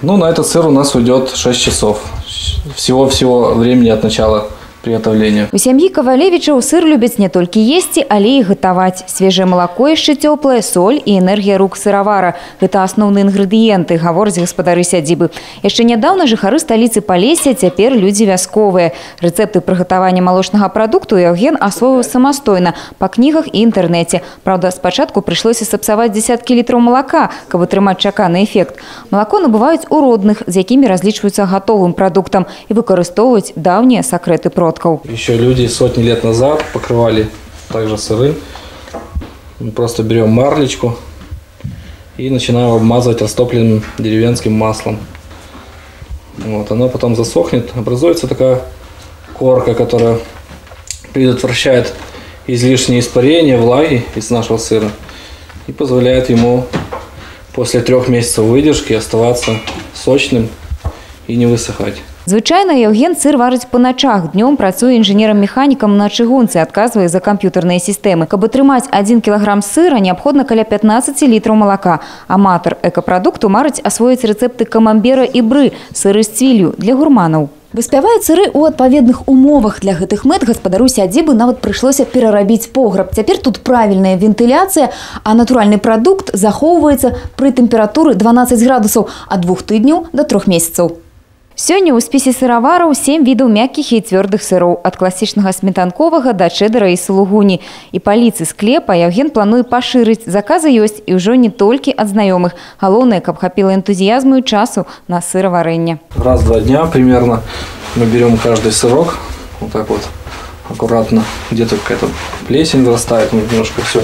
Ну, на этот сыр у нас уйдет 6 часов. Всего времени от начала приготовления. У сям'і Кавалевічаў сыр любяць не толькі есці, але і гатаваць. Свежае малако яшчэ цёплае, соль і энергія рук сыравара. Гэта асноўныя інгрэдыенты, гавораць гаспадары сядзібы. Яшчэ нядаўна жыхары сталіцы Палесся, цяпер людзі вясковыя. Рэцэпты прыгатавання малочнага прадукту Яўген асвоіў самастойна па кнігах і інтэрнэце. Праўда, спачатку прыйшлося сапсаваць дзесяткі літраў малака, каб атрымаць чаканы эфект. Малако набываюць у родных, з якімі разлічваюцца гатовым прадуктам і выкарыстоўваюць даўнія сакрэты продкаў. Еще люди сотни лет назад покрывали также сыры. Мы просто берем марлечку и начинаем обмазывать растопленным деревенским маслом. Вот, оно потом засохнет, образуется такая корка, которая предотвращает излишнее испарение влаги из нашего сыра и позволяет ему после 3 месяцев выдержки оставаться сочным и не высыхать. Звычайна Яўген сыр варыць па начах. Днём працуе інжынерам-механікам на чыгунцы, адказвае за камп'ютарныя сістэмы. Каб атрымаць 1 кілаграм сыра, неабходна каля 15 літраў малака. Аматар экапрадукту марыць асвоіць рэцэпты камамбера і бры, сыры з цвіллю для гурманаў. Выспяваюць сыры ў адпаведных умовах. Для гэтых мэт гаспадару сядзібы нават прыйшлося перарабіць пограб. Цяпер тут правільная вентыляцыя, а натуральны прадукт захоўваецца пры тэмпературы 12 градусаў ад 2 тыдняў да 3 месяцаў. Сёння ў спісе сыравараў 7 відаў мяккіх і цвёрдых сыроў, ад класічнага сметанковага да чэдара і сулугуні. І паліцы склепа Яўген плануе пашырыць. Заказы ёсць і ўжо не толькі ад знаёмых. Галоўнае, каб хапіла энтузіязму і часу на сыраварэнне. Раз в 2 дня примерно мы берем каждый сырок, вот так вот аккуратно, где-то какая-то плесень вырастает, мы немножко все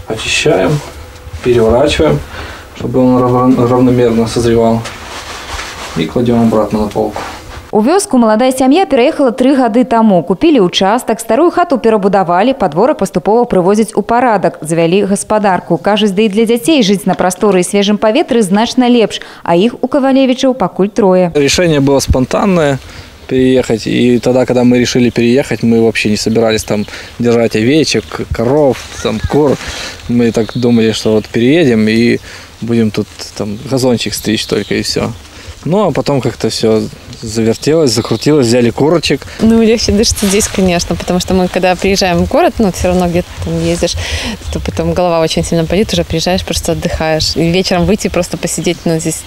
очищаем, переворачиваем, чтобы он равномерно созревал. И кладем обратно на полку. У вёску маладая сям'я пераехала 3 гады таму. Купілі ўчастак, старую хату перабудавалі, падворак паступова прывозяць у парадак, завялі гаспадарку. Кажуць, да і для дзяцей жыць на прасторы і свежым паветры значна лепш, а іх у Кавалевічаў пакуль 3. Решение было спонтанное переехать, и тогда, когда мы решили переехать, мы вообще не собирались там держать овечек, коров, там кур. Мы так думали, что вот переедем и будем тут там газончик стричь только и все. Ну, а потом как-то все завертелось, закрутилось, взяли курочек. Ну, легче дышится здесь, конечно, потому что мы, когда приезжаем в город, ну, все равно где-то там ездишь, то потом голова очень сильно болит, уже приезжаешь, просто отдыхаешь. И вечером выйти, просто посидеть, ну, здесь,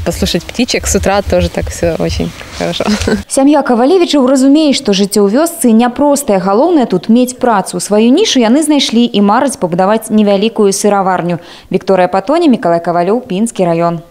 послушать птичек, с утра тоже так все очень хорошо. Сям'я Кавалевічаў разумее, што жыццё ў вёсцы няпростае. Галоўнае тут мець працу. Сваю нішу яны знайшлі і мараць пабудаваць невялікую сыраварню. Вікторыя Патоні, Мікалай Кавалёў, Пінскі раён.